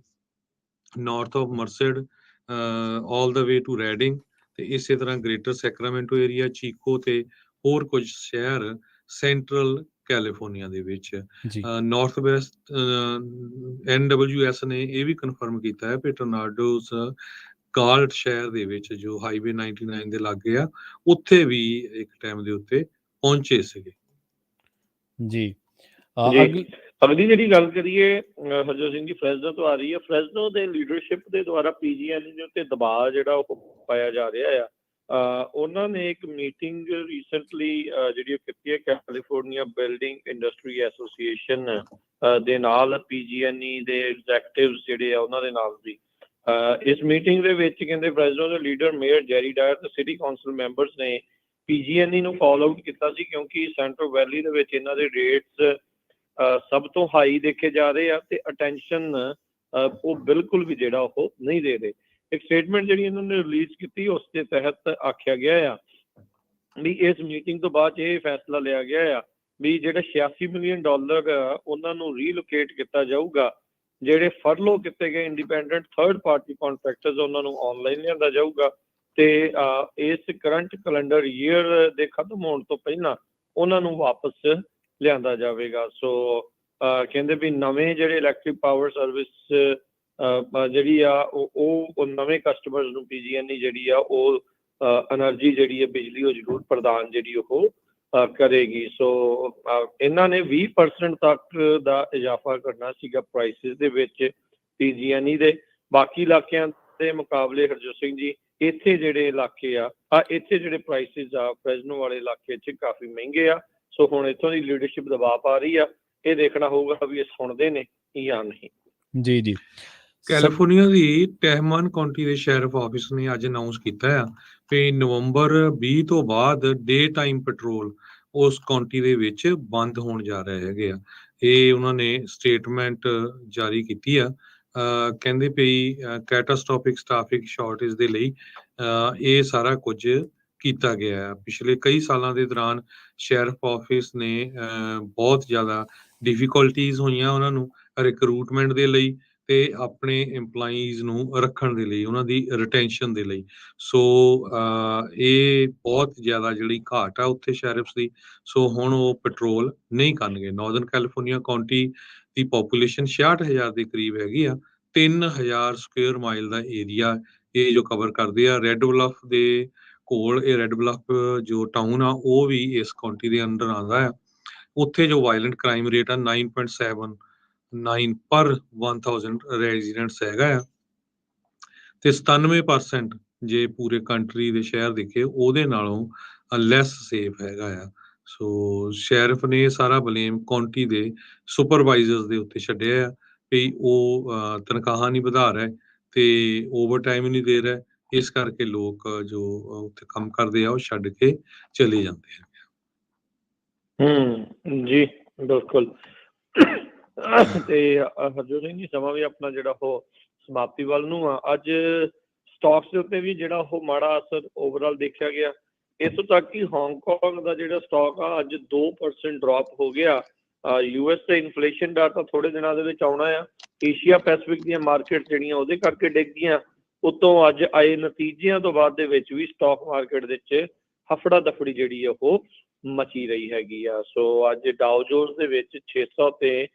north of Merced all the way to Redding, ਤੇ ਇਸੇ ਤਰ੍ਹਾਂ ਗ੍ਰੇਟਰ ਸੈਕਰਾਮੈਂਟੋ ਏਰੀਆ, ਚੀਕੋ ਤੇ ਹੋਰ ਕੁਝ ਸ਼ਹਿਰ ਸੈਂਟਰਲ ਕੈਲੀਫੋਰਨੀਆ ਦੇ ਵਿੱਚ। ਨਾਰਥ ਵੈਸਟ NWS ਨੇ ਇਹ ਵੀ ਕਨਫਰਮ ਕੀਤਾ ਹੈ ਕਿ ਟੋਰਨਾਡੋਜ਼ ਗਾਲਟ ਸ਼ਹਿਰ ਦੇ ਵਿੱਚ, ਜੋ ਹਾਈਵੇ 99 ਦੇ ਲਾਗੇ ਆ, ਉੱਥੇ ਵੀ ਇੱਕ ਟਾਈਮ ਦੇ ਉੱਤੇ ਪਹੁੰਚੇ ਸੀਗੇ। ਜੀ ਅਗਲੀ ਜਿਹੜੀ ਗੱਲ ਕਰੀਏ ਹਰਜੋਤ ਸਿੰਘ ਜੀ, ਫ੍ਰੈਜ਼ਨੋ ਤੋਂ ਆ ਰਹੀ ਹੈ। ਫ੍ਰੈਜ਼ਨੋ ਦੇ ਲੀਡਰਸ਼ਿਪ ਦੇ ਦੁਆਰਾ PG&E ਦੇ ਉੱਤੇ ਦਬਾਅ ਜਿਹੜਾ ਉਹ ਪਾਇਆ ਜਾ ਰਿਹਾ ਆ। ਉਹਨਾਂ ਨੇ ਇੱਕ ਮੀਟਿੰਗ ਰੀਸੈਂਟਲੀ ਜਿਹੜੀ ਕੀਤੀ ਹੈ ਕੈਲੀਫੋਰਨੀਆ ਬਿਲਡਿੰਗ ਇੰਡਸਟਰੀ ਐਸੋਸੀਏਸ਼ਨ ਦੇ ਨਾਲ, PG&E ਦੇ ਐਗਜ਼ੈਕਟਿਵਸ ਜਿਹੜੇ ਆ ਉਹਨਾਂ ਦੇ ਨਾਲ ਵੀ। ਇਸ ਮੀਟਿੰਗ ਦੇ ਵਿੱਚ ਕਹਿੰਦੇ ਫ੍ਰੈਜ਼ਨੋ ਦੇ ਲੀਡਰ ਮੇਅਰ ਜੈਰੀ ਡਾਇਰ ਤੇ ਸਿਟੀ ਕਾਉਂਸਲ ਮੈਂਬਰਸ ਨੇ PG&E ਨੂੰ ਫਾਲੋ ਆਊਟ ਕੀਤਾ ਸੀ, ਕਿਉਂਕਿ ਸੈਂਟਰਲ ਵੈਲੀ ਦੇ ਵਿੱਚ ਇਹਨਾਂ ਦੇ ਰੇਟਸ ਸਭ ਤੋਂ ਹਾਈ ਦੇਖੇ ਜਾ ਰਹੇ ਆ ਤੇ ਅਟੈਂਸ਼ਨ ਉਹ ਬਿਲਕੁਲ ਵੀ ਜਿਹੜਾ ਉਹ ਨਹੀਂ ਦੇ ਰਹੇ। ਇੱਕ ਸਟੇਟਮੈਂਟ ਜਿਹੜੀ ਇਹਨਾਂ ਨੇ ਰਿਲੀਜ਼ ਕੀਤੀ, ਉਸ ਦੇ ਤਹਿਤ ਆਖਿਆ ਗਿਆ ਆ ਵੀ ਇਸ ਮੀਟਿੰਗ ਤੋਂ ਬਾਅਦ ਇਹ ਫੈਸਲਾ ਲਿਆ ਗਿਆ ਆ ਵੀ ਜਿਹੜਾ $86 ਮਿਲੀਅਨ ਉਹਨਾਂ ਨੂੰ ਰੀਲੋਕੇਟ ਕੀਤਾ ਜਾਊਗਾ। ਜਿਹੜੇ ਫਰਲੋ ਕੀਤੇ ਗਏ ਇੰਡੀਪੈਂਡੈਂਟ ਥਰਡ ਪਾਰਟੀ ਕੰਟਰੈਕਟਰਸ, ਉਹਨਾਂ ਨੂੰ ਆਨਲਾਈਨ ਲਿਆਂਦਾ ਜਾਊਗਾ ਤੇ ਇਸ ਕਰੰਟ ਕੈਲੰਡਰ ਈਅਰ ਦੇ ਖਤਮ ਹੋਣ ਤੋਂ ਪਹਿਲਾਂ ਉਹਨਾਂ ਨੂੰ ਵਾਪਸ ਲਿਆਂਦਾ ਜਾਵੇਗਾ। ਸੋ ਕਹਿੰਦੇ ਵੀ ਨਵੇਂ ਜਿਹੜੇ ਇਲੈਕਟ੍ਰਿਕ ਪਾਵਰ ਸਰਵਿਸ ਜਿਹੜੀ ਆ ਉਹ ਨਵੇਂ ਕਸਟਮਰਸ ਨੂੰ PG&E ਜਿਹੜੀ ਆ ਉਹ ਐਨਰਜੀ ਜਿਹੜੀ ਹੈ ਬਿਜਲੀ ਉਹ ਜ਼ਰੂਰ ਪ੍ਰਦਾਨ ਜਿਹੜੀ ਉਹ ਕਰੇਗੀ। ਸੋ ਇਹਨਾਂ ਨੇ 20% ਤੱਕ ਦਾ ਇਜ਼ਾਫਾ ਕਰਨਾ ਸੀਗਾ ਪ੍ਰਾਈਸਿਸ ਦੇ ਵਿੱਚ PG&E ਦੇ। ਬਾਕੀ ਇਲਾਕਿਆਂ ਦੇ ਮੁਕਾਬਲੇ ਹਰਜੋਤ ਸਿੰਘ ਜੀ, ਇੱਥੇ ਜਿਹੜੇ ਇਲਾਕੇ ਆ ਇੱਥੇ ਜਿਹੜੇ ਪ੍ਰਾਈਸਿਸ ਆ ਫ੍ਰੈਜ਼ਨੋ ਵਾਲੇ ਇਲਾਕੇ 'ਚ ਕਾਫੀ ਮਹਿੰਗੇ ਆ। ਸੋ ਹੁਣ ਇੱਥੋਂ ਦੀ ਲੀਡਰਸ਼ਿਪ ਦਬਾਅ ਪਾ ਰਹੀ ਆ, ਇਹ ਦੇਖਣਾ ਹੋਊਗਾ ਵੀ ਇਹ ਸੁਣਦੇ ਨੇ ਜਾਂ ਨਹੀਂ। ਜੀ ਕੈਲੀਫੋਰਨੀਆ ਦੀ ਟੈਹਮਾਨ ਕਾਉਂਟੀ ਦੇ ਸ਼ੈਰਿਫ ਆਫਿਸ ਨੇ ਅੱਜ ਅਨਾਉਂਸ ਕੀਤਾ ਆ ਕਿ ਨਵੰਬਰ 20 ਤੋਂ ਬਾਅਦ ਡੇ ਟਾਈਮ ਪੈਟਰੋਲ ਉਸ ਕਾਉਂਟੀ ਦੇ ਵਿੱਚ ਬੰਦ ਹੋਣ ਜਾ ਰਹੇ ਹੈਗੇ ਆ। ਇਹ ਉਹਨਾਂ ਨੇ ਸਟੇਟਮੈਂਟ ਜਾਰੀ ਕੀਤੀ ਆ। ਕਹਿੰਦੇ ਪਈ ਕੈਟਾਸਟ੍ਰੋਫਿਕ ਸਟਾਫਿਕ ਸ਼ਾਰਟੇਜ ਦੇ ਲਈ ਇਹ ਸਾਰਾ ਕੁਝ ਕੀਤਾ ਗਿਆ ਹੈ। ਪਿਛਲੇ ਕਈ ਸਾਲਾਂ ਦੇ ਦੌਰਾਨ ਸ਼ੈਰਿਫ ਆਫਿਸ ਨੇ ਬਹੁਤ ਜ਼ਿਆਦਾ ਡਿਫਿਕਲਟੀਜ਼ ਹੋਈਆਂ ਉਹਨਾਂ ਨੂੰ ਰਿਕਰੂਟਮੈਂਟ ਦੇ ਲਈ ਤੇ ਆਪਣੇ EMPLOYEES ਨੂੰ ਰੱਖਣ ਦੇ ਲਈ, ਉਹਨਾਂ ਦੀ ਰਿਟੈਂਸ਼ਨ ਦੇ ਲਈ। ਸੋ ਇਹ ਬਹੁਤ ਜ਼ਿਆਦਾ ਜਿਹੜੀ ਘਾਟ ਆ ਉੱਥੇ ਸ਼ੈਰਿਫਸ ਦੀ। ਸੋ ਹੁਣ ਉਹ ਪੈਟਰੋਲ ਨਹੀਂ ਕਰਨਗੇ। ਨਾਰਦਰਨ ਕੈਲੀਫੋਰਨੀਆ ਕਾਉਂਟੀ ਦੀ ਪੋਪੂਲੇਸ਼ਨ 66,000 ਦੇ ਕਰੀਬ ਹੈਗੀ ਆ। 3000 ਸਕੁਅਰ ਮਾਈਲ ਦਾ ਏਰੀਆ ਇਹ ਜੋ ਕਵਰ ਕਰਦੇ ਆ। ਰੈੱਡ ਬਲਫ ਦੇ ਕੋਲ, ਇਹ ਰੈੱਡ ਬਲਫ ਜੋ ਟਾਊਨ ਆ ਉਹ ਵੀ ਇਸ ਕਾਉਂਟੀ ਦੇ ਅੰਡਰ ਆਉਂਦਾ ਆ। ਉੱਥੇ ਜੋ ਵਾਇਲੈਂਟ ਕ੍ਰਾਈਮ ਰੇਟ ਆ 9.79 ਪਰ 1000 ਰੈਜ਼ੀਡੈਂਟਸ ਹੈਗਾ ਆ, ਤੇ 97% ਜੇ ਪੂਰੇ ਕੰਟਰੀ ਦੇ ਸ਼ਹਿਰ ਦੇਖੇ ਉਹਦੇ ਨਾਲੋਂ ਲੈਸ ਸੇਫ ਹੈਗਾ ਆ। ਸੋ ਸ਼ੈਰਿਫ ਨੇ ਸਾਰਾ ਬਲੇਮ ਕਾਉਂਟੀ ਦੇ ਸੁਪਰਵਾਈਜ਼ਰਸ ਦੇ ਉੱਤੇ ਛੱਡਿਆ ਆ ਵੀ ਉਹ ਤਨਖਾਹਾਂ ਨਹੀਂ ਵਧਾ ਰਹੇ ਤੇ ਓਵਰ ਟਾਈਮ ਨਹੀਂ ਦੇ ਰਹੇ, ਇਸ ਕਰਕੇ ਲੋਕ ਜੋ ਉੱਥੇ ਕੰਮ ਕਰਦੇ ਆ ਉਹ ਛੱਡ ਕੇ ਚਲੇ ਜਾਂਦੇ ਆ। ਜੀ ਬਿਲਕੁਲ। ਤੇ ਹਰਜੋਤ ਸਿੰਘ ਜੀ, ਸਮਾਂ ਵੀ ਆਪਣਾ ਜਿਹੜਾ ਉਹ ਸਮਾਪਤੀ ਵੱਲ ਨੂੰ ਆ। ਅੱਜ ਸਟਾਕਸ ਦੇ ਉੱਤੇ ਵੀ ਜਿਹੜਾ ਉਹ ਮਾੜਾ ਅਸਰ ਓਵਰਆਲ ਦੇਖਿਆ ਗਿਆ। ਇੱਥੋਂ ਤੱਕ ਕਿ ਹਾਂਗਕਾਂਗ ਦਾ ਜਿਹੜਾ ਸਟਾਕ ਆ ਅੱਜ 2% ਡ੍ਰੌਪ ਹੋ ਗਿਆ। US ਤੇ ਇਨਫਲੇਸ਼ਨ ਡਾਟਾ ਥੋੜੇ ਦਿਨਾਂ ਦੇ ਵਿੱਚ ਆਉਣਾ ਆ। ਏਸ਼ੀਆ ਪੈਸੀਫਿਕ ਦੀਆਂ ਮਾਰਕੀਟ ਜਿਹੜੀਆਂ ਉਹਦੇ ਕਰਕੇ ਡਿੱਗ ਗਈਆਂ। ਉੱਤੋਂ ਅੱਜ ਆਏ ਨਤੀਜਿਆਂ ਤੋਂ ਬਾਅਦ ਦੇ ਵਿੱਚ ਵੀ ਸਟਾਕ ਮਾਰਕੀਟ ਦੇ ਵਿੱਚ ਹਫੜਾ ਦਫੜੀ ਜਿਹੜੀ ਆ ਉਹ ਮਚੀ ਰਹੀ ਹੈਗੀ ਆ। ਸੋ ਅੱਜ ਡਾਓ ਜੋਨਸ ਦੇ ਵਿੱਚ 600 ਤੇ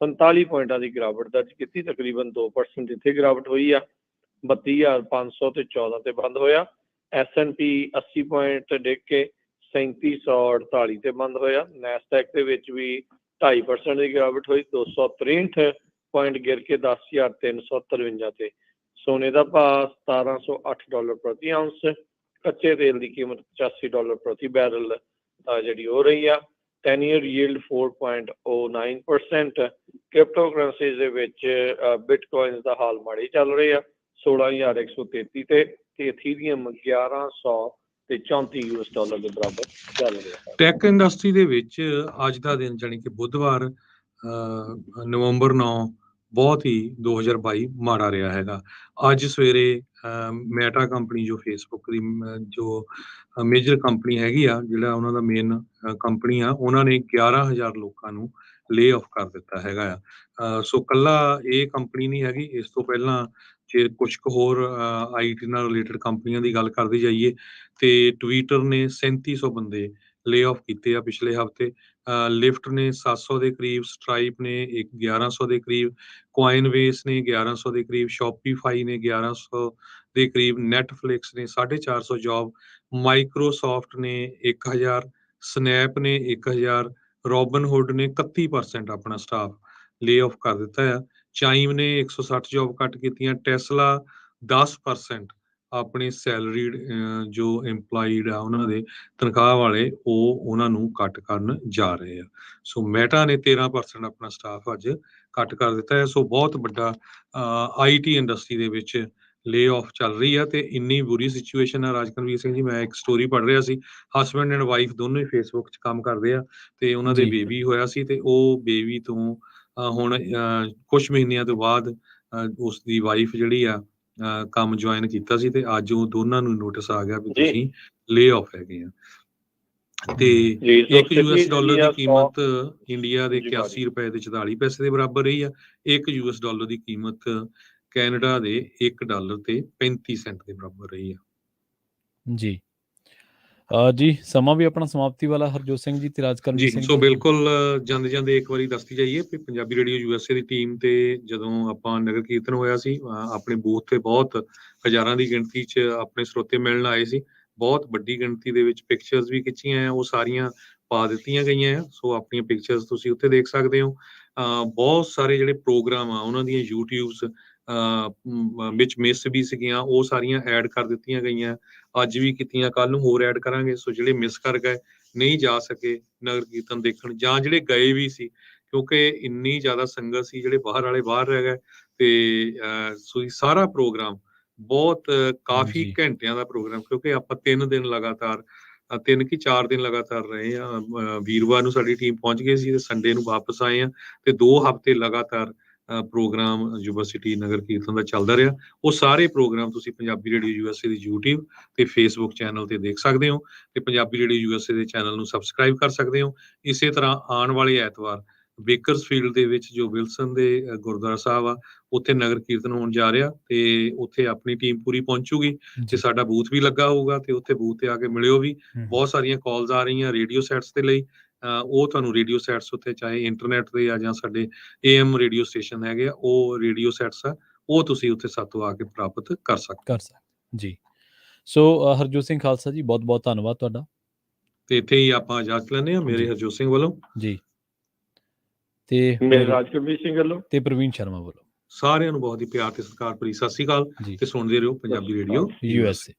47 ਪੁਆਇੰਟਾਂ ਦੀ ਗਿਰਾਵਟ ਦਰਜ ਕੀਤੀ, ਤਕਰੀਬਨ 2% ਇੱਥੇ ਗਿਰਾਵਟ ਹੋਈ ਆ। 32,500 ਤੇ 14 ਤੇ ਬੰਦ ਹੋਇਆ। S&P 80 ਪੁਆਇੰਟ ਡਿੱਗ ਕੇ 3748 ਤੇ ਬੰਦ ਹੋਇਆ। ਨੈਸਡੈਕ ਦੇ ਵਿੱਚ ਵੀ 2.5% ਦੀ ਗਿਰਾਵਟ ਹੋਈ, 263 ਪੁਆਇੰਟ ਗਿਰ ਕੇ 10,353 ਤੇ। ਸੋਨੇ ਦਾ ਭਾਅ $1708 ਪ੍ਰਤੀ ਆਉਂਸ। ਕੱਚੇ ਤੇਲ ਦੀ ਕੀਮਤ $85 ਪ੍ਰਤੀ ਬੈਰਲ ਜਿਹੜੀ ਹੋ ਰਹੀ ਆ। 10 year yield 4.09%। ਕ੍ਰਿਪਟੋ ਕਰੰਸੀਜ਼ ਦੇ ਵਿੱਚ ਬਿਟਕੋਇਨਸ ਦਾ ਹਾਲ ਮਾੜੇ ਚੱਲ ਰਹੇ ਆ, 16,133 ਤੇ ਇਥੀਰੀਅਮ 1134 US ਦੇ ਬਰਾਬਰ ਚੱਲ ਰਿਹਾ। ਟੈਕ ਇੰਡਸਟਰੀ ਦੇ ਵਿੱਚ ਅੱਜ ਦਾ ਦਿਨ ਜਾਣੀ ਕਿ ਬੁੱਧਵਾਰ ਨਵੰਬਰ 9 ਬਹੁਤ ਹੀ 2022 ਮਾੜਾ ਰਿਹਾ ਹੈਗਾ। ਅੱਜ ਸਵੇਰੇ ਮੈਟਾ ਕੰਪਨੀ ਜੋ ਫੇਸਬੁੱਕ ਦੀ ਜੋ ਮੇਜਰ ਕੰਪਨੀ ਹੈਗੀ ਆ, ਜਿਹੜਾ ਉਹਨਾਂ ਦਾ ਮੇਨ ਕੰਪਨੀ ਆ, ਉਹਨਾਂ ਨੇ 11,000 ਲੋਕਾਂ ਨੂੰ ਲੇ ਆਫ ਕਰ ਦਿੱਤਾ ਹੈਗਾ ਆ। ਸੋ ਕੱਲਾ ਇਹ ਕੰਪਨੀ ਨਹੀਂ ਹੈਗੀ, ਇਸ ਤੋਂ ਪਹਿਲਾਂ ਜੇ ਕੁਝ ਕੁ ਹੋਰ IT ਨਾਲ ਰਿਲੇਟਡ ਕੰਪਨੀਆਂ ਦੀ ਗੱਲ ਕਰਦੇ ਜਾਈਏ ਤੇ ਟਵਿੱਟਰ ਨੇ 3700 ਬੰਦੇ ਲੇ ਆਫ ਕੀਤੇ ਆ ਪਿਛਲੇ ਹਫ਼ਤੇ। ਲਿਫਟ ਨੇ 700 ਦੇ ਕਰੀਬ, ਸਟਰਾਈਪ ਨੇ 1100 ਦੇ ਕਰੀਬ, ਕੋਇਨਵੇਸ ਨੇ 1100 ਦੇ ਕਰੀਬ, ਸ਼ੋਪੀਫਾਈ ਨੇ 1100 ਦੇ ਕਰੀਬ, ਨੈਟਫਲਿਕਸ ਨੇ 450 ਜੌਬ, ਮਾਈਕਰੋਸਾਫਟ ਨੇ 1000, ਸਨੈਪ ਨੇ 1000, ਰੋਬਨਹੁੱਡ ਨੇ 31% ਆਪਣਾ ਸਟਾਫ ਲੇ ਆਫ ਕਰ ਦਿੱਤਾ ਆ। ਚਾਈਮ ਨੇ 160 ਜੌਬ ਕੱਟ ਕੀਤੀਆਂ। ਟੈਸਲਾ 10% ਆਪਣੇ ਸੈਲਰੀਡ ਜੋ EMPLOYED ਆ ਉਹਨਾਂ ਦੇ ਤਨਖਾਹ ਵਾਲੇ ਉਹ ਉਹਨਾਂ ਨੂੰ ਕੱਟ ਕਰਨ ਜਾ ਰਹੇ ਆ। ਸੋ ਮੈਟਾ ਨੇ 13% ਆਪਣਾ ਸਟਾਫ ਅੱਜ ਕੱਟ ਕਰ ਦਿੱਤਾ ਹੈ। ਸੋ ਬਹੁਤ ਵੱਡਾ IT ਇੰਡਸਟਰੀ ਦੇ ਵਿੱਚ ਲੇ ਆਫ ਚੱਲ ਰਹੀ ਆ ਤੇ ਇੰਨੀ ਬੁਰੀ ਸਿਚੁਏਸ਼ਨ ਆ। ਰਾਜਕਨਵੀਰ ਸਿੰਘ ਜੀ, ਮੈਂ ਇੱਕ ਸਟੋਰੀ ਪੜ੍ਹ ਰਿਹਾ ਸੀ, ਹਸਬੈਂਡ ਐਂਡ ਵਾਈਫ ਦੋਨੋਂ ਹੀ ਫੇਸਬੁੱਕ 'ਚ ਕੰਮ ਕਰਦੇ ਆ ਤੇ ਉਹਨਾਂ ਦੇ ਬੇਬੀ ਹੋਇਆ ਸੀ ਤੇ ਉਹ ਬੇਬੀ ਤੋਂ ਹੁਣ ਕੁਝ ਮਹੀਨਿਆਂ ਤੋਂ ਬਾਅਦ ਉਸ ਦੀ ਵਾਈਫ ਜਿਹੜੀ ਆ ਕੰਮ ਜੁਆਇਨ ਕੀਤਾ ਸੀ ਤੇ ਅੱਜ ਉਹ ਦੋਨਾਂ ਨੂੰ ਨੋਟਿਸ ਆ ਗਿਆ ਵੀ ਤੁਸੀਂ ਲੇ ਆਫ ਹੈਗੇ ਆ। ਤੇ $1 ਦੀ ਕੀਮਤ ਇੰਡੀਆ ਦੇ 81 ਰੁਪਏ ਤੇ 44 ਪੈਸੇ ਦੇ ਬਰਾਬਰ ਰਹੀ ਆ। $1 ਦੀ ਕੀਮਤ ਕੈਨੇਡਾ ਦੇ $1 ਤੇ 35 ਸੈਂਟ ਦੇ ਬਰਾਬਰ ਰਹੀ ਆ। ਜੀ ਜੀ, ਸਮਾਂ ਵੀ ਆਪਣਾ ਸਮਾਪਤੀ ਵਾਲਾ ਹਰਜੋਤ ਸਿੰਘ ਜੀ ਤੇ ਰਾਜਕਰਮਜੀਤ ਸਿੰਘ ਜੀ। ਸੋ ਬਿਲਕੁਲ ਜਾਂਦੇ ਜਾਂਦੇ ਇੱਕ ਵਾਰੀ ਦੱਸਦੀ ਜਾਈਏ ਕਿ ਪੰਜਾਬੀ ਰੇਡੀਓ USA ਦੀ ਟੀਮ ਤੇ ਜਦੋਂ ਆਪਾਂ ਨਗਰ ਕੀਰਤਨ ਹੋਇਆ ਸੀ, ਆਪਣੇ ਬੂਥ ਤੇ ਬਹੁਤ ਹਜ਼ਾਰਾਂ ਦੀ ਗਿਣਤੀ 'ਚ ਆਪਣੇ ਸਰੋਤੇ ਮਿਲਣ ਆਏ ਸੀ। ਬਹੁਤ ਵੱਡੀ ਗਿਣਤੀ ਦੇ ਵਿੱਚ ਪਿਕਚਰਸ ਵੀ ਖਿੱਚੀਆਂ ਆ, ਉਹ ਸਾਰੀਆਂ ਪਾ ਦਿੱਤੀਆਂ ਗਈਆਂ ਆ। ਸੋ ਆਪਣੀਆਂ ਪਿਕਚਰਸ ਤੁਸੀਂ ਉੱਥੇ ਦੇਖ ਸਕਦੇ ਹੋ। ਬਹੁਤ ਸਾਰੇ ਜਿਹੜੇ ਪ੍ਰੋਗਰਾਮ ਆ ਉਹਨਾਂ ਦੀਆਂ YouTubes ਵਿੱਚ ਮਿਸ ਵੀ ਸੀਗੀਆਂ, ਉਹ ਸਾਰੀਆਂ ਐਡ ਕਰ ਦਿੱਤੀਆਂ ਗਈਆਂ। ਅੱਜ ਵੀ ਕੀਤੀਆਂ, ਕੱਲ ਨੂੰ ਹੋਰ ਐਡ ਕਰਾਂਗੇ। ਸੋ ਜਿਹੜੇ ਮਿਸ ਕਰ ਗਏ, ਨਹੀਂ ਜਾ ਸਕੇ ਨਗਰ ਕੀਰਤਨ ਦੇਖਣ, ਜਾਂ ਜਿਹੜੇ ਗਏ ਵੀ ਸੀ ਕਿਉਂਕਿ ਇੰਨੀ ਜ਼ਿਆਦਾ ਸੰਗਤ ਸੀ, ਜਿਹੜੇ ਬਾਹਰ ਵਾਲੇ ਬਾਹਰ ਰਹਿ ਗਏ ਤੇ ਸੋ ਸਾਰਾ ਪ੍ਰੋਗਰਾਮ ਬਹੁਤ ਕਾਫੀ ਘੰਟਿਆਂ ਦਾ ਪ੍ਰੋਗਰਾਮ, ਕਿਉਂਕਿ ਆਪਾਂ 3 ਦਿਨ ਲਗਾਤਾਰ 3 ਕਿ 4 ਦਿਨ ਲਗਾਤਾਰ ਰਹੇ ਆ। ਵੀਰਵਾਰ ਨੂੰ ਸਾਡੀ ਟੀਮ ਪਹੁੰਚ ਗਈ ਸੀ ਤੇ ਸੰਡੇ ਨੂੰ ਵਾਪਸ ਆਏ ਆ ਤੇ 2 ਹਫ਼ਤੇ ਲਗਾਤਾਰ ਪ੍ਰੋਗਰਾਮ ਯੂਨੀਵਰਸਿਟੀ ਨਗਰ ਕੀਰਤਨ ਦਾ ਚੱਲਦਾ ਰਿਹਾ। ਉਹ ਸਾਰੇ ਪ੍ਰੋਗਰਾਮ ਤੁਸੀਂ ਪੰਜਾਬੀ ਰੇਡੀਓ USA ਦੀ YouTube ਤੇ Facebook ਚੈਨਲ ਤੇ ਦੇਖ ਸਕਦੇ ਹੋ ਤੇ ਪੰਜਾਬੀ ਰੇਡੀਓ USA ਦੇ ਚੈਨਲ ਨੂੰ ਸਬਸਕ੍ਰਾਈਬ ਕਰ ਸਕਦੇ ਹੋ। ਇਸੇ ਤਰ੍ਹਾਂ ਆਉਣ ਵਾਲੇ ਐਤਵਾਰ ਬੇਕਰਸਫੀਲਡ ਦੇ ਵਿੱਚ ਜੋ ਵਿਲਸਨ ਦੇ ਗੁਰਦੁਆਰਾ ਸਾਹਿਬ ਆ, ਉੱਥੇ ਨਗਰ ਕੀਰਤਨ ਹੋਣ ਜਾ ਰਿਹਾ ਤੇ ਉੱਥੇ ਆਪਣੀ ਟੀਮ ਪੂਰੀ ਪਹੁੰਚੂਗੀ ਤੇ ਸਾਡਾ ਬੂਥ ਵੀ ਲੱਗਾ ਹੋਊਗਾ ਤੇ ਉੱਥੇ ਬੂਥ ਤੇ ਆ ਕੇ ਮਿਲਿਓ ਵੀ। ਬਹੁਤ ਸਾਰੀਆਂ ਕਾਲਸ ਆ ਰਹੀਆਂ ਰੇਡੀਓ ਸੈਟਸ ਦੇ ਲਈ, ਉਹ ਤੁਹਾਨੂੰ ਰੇਡੀਓ ਸੈਟਸ ਉੱਤੇ ਚਾਹੇ ਇੰਟਰਨੈਟ ਤੇ ਆ ਜਾਂ ਸਾਡੇ AM ਰੇਡੀਓ ਸਟੇਸ਼ਨ ਹੈਗੇ ਆ, ਉਹ ਰੇਡੀਓ ਸੈਟਸ ਆ, ਉਹ ਤੁਸੀਂ ਉੱਥੇ ਸਾਤੋਂ ਆ ਕੇ ਪ੍ਰਾਪਤ ਕਰ ਸਕਦੇ ਜੀ। ਸੋ ਹਰਜੋਤ ਸਿੰਘ ਖਾਲਸਾ ਜੀ, ਬਹੁਤ ਬਹੁਤ ਧੰਨਵਾਦ ਤੁਹਾਡਾ। ਤੇ ਇੱਥੇ ਹੀ ਆਪਾਂ ਇਜਾਜ਼ਤ ਲੈਂਦੇ ਹਾਂ ਮੇਰੇ ਹਰਜੋਤ ਸਿੰਘ ਵੱਲੋਂ ਜੀ, ਤੇ ਮੇਰੇ ਰਾਜਕਵੀਰ ਸਿੰਘ ਵੱਲੋਂ ਤੇ ਪ੍ਰਵੀਨ ਸ਼ਰਮਾ ਵੱਲੋਂ ਸਾਰਿਆਂ ਨੂੰ ਬਹੁਤ ਹੀ ਪਿਆਰ ਤੇ ਸਤਿਕਾਰ ਭਰੀ ਸਤਿ ਸ਼੍ਰੀ ਅਕਾਲ ਤੇ ਸੁਣਦੇ ਰਹੋ ਪੰਜਾਬੀ ਰੇਡੀਓ USA।